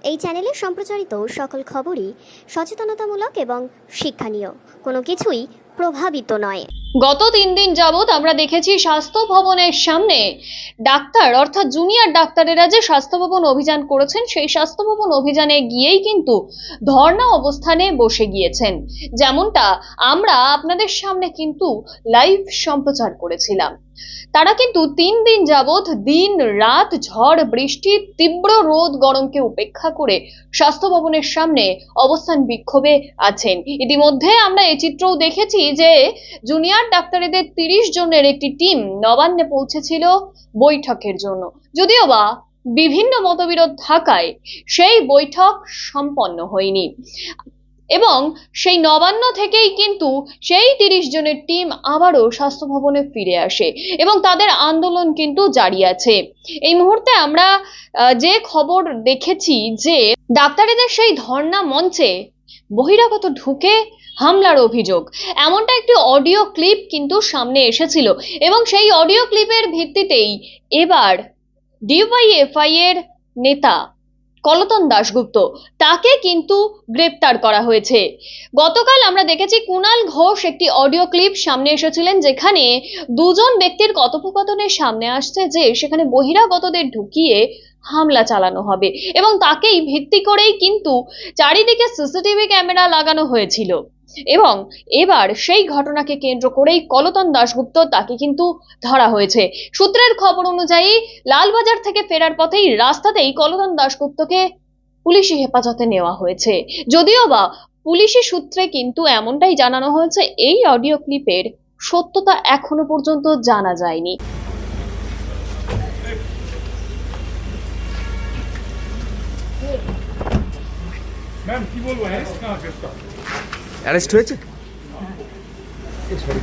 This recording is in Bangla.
এই চ্যানেলে সম্প্রচারিত সকল খবরই সচেতনতামূলক এবং শিক্ষণীয়, কোনো কিছুই প্রভাবিত নয়। গত 3 দিন যাবৎ আমরা দেখেছি স্বাস্থ্য ভবনের সামনে ডাক্তার অর্থাৎ জুনিয়র ডাক্তারেরা যে স্বাস্থ্য ভবন অভিযান করেছেন, সেই স্বাস্থ্য ভবন অভিযানে গিয়েই কিন্তু ধর্ণা অবস্থানে বসে গিয়েছেন, যেমনটা আমরা আপনাদের সামনে কিন্তু লাইভ সম্প্রচার করেছিলাম। তারা কিন্তু 3 দিন যাবৎ দিন রাত ঝড় বৃষ্টি তীব্র রোদ গরমকে উপেক্ষা করে স্বাস্থ্য ভবনের সামনে অবস্থান বিক্ষোভে আছেন। ইতিমধ্যে আমরা এই চিত্রও দেখেছি যে জুনিয়র ডাক্তারদের 30 জনের একটি টিম নবান্নে পৌঁছেছিল বৈঠকের জন্য, যদিও বা বিভিন্ন মতবিরোধ থাকায় সেই বৈঠক সম্পন্ন হয়নি এবং সেই নবান্ন থেকেই কিন্তু সেই 30 জনের টিম আবারও স্বাস্থ্য ভবনে ফিরে আসে এবং তাদের আন্দোলন কিন্তু জারি আছে। এই মুহূর্তে আমরা যে খবর দেখেছি যে ডাক্তারদের সেই ধর্ণা মঞ্চে বহিরাগত ঢুকে হামলার অভিযোগ, এমনটা একটি অডিও ক্লিপ কিন্তু সামনে এসেছিল এবং সেই অডিও ক্লিপের ভিত্তিতেই এবার ডিওয়াইএফআই এর নেতা কলতন দাশগুপ্ত তাকে কিন্তু গ্রেপ্তার করা হয়েছে। গতকাল আমরা দেখেছি কুণাল ঘোষ একটি অডিও ক্লিপ সামনে এসেছিলেন, যেখানে দুজন ব্যক্তির কথোপকথনের সামনে আসছে যে সেখানে বহিরাগতদের ঢুকিয়ে হামলা চালানো হবে এবং তাকেই ভিত্তি করেই কিন্তু চারিদিকে সিসিটিভি ক্যামেরা লাগানো হয়েছিল এবং এবার সেই ঘটনাকে কেন্দ্র করেই কলতন দাশগুপ্ত তাকে কিন্তু ধরা হয়েছে। সূত্রের খবর অনুযায়ী লালবাজার থেকে ফেরার পথেই রাস্তাতেই কলতন দাশগুপ্তকে পুলিশি হেফাজতে নেওয়া হয়েছে, যদিও বা পুলিশি সূত্রে কিন্তু এমনটাই জানানো হয়েছে এই অডিও ক্লিপের সত্যতা এখনো পর্যন্ত জানা যায়নি। मैम की बोलबो অ্যারেস্ট হয়েছে? सॉरी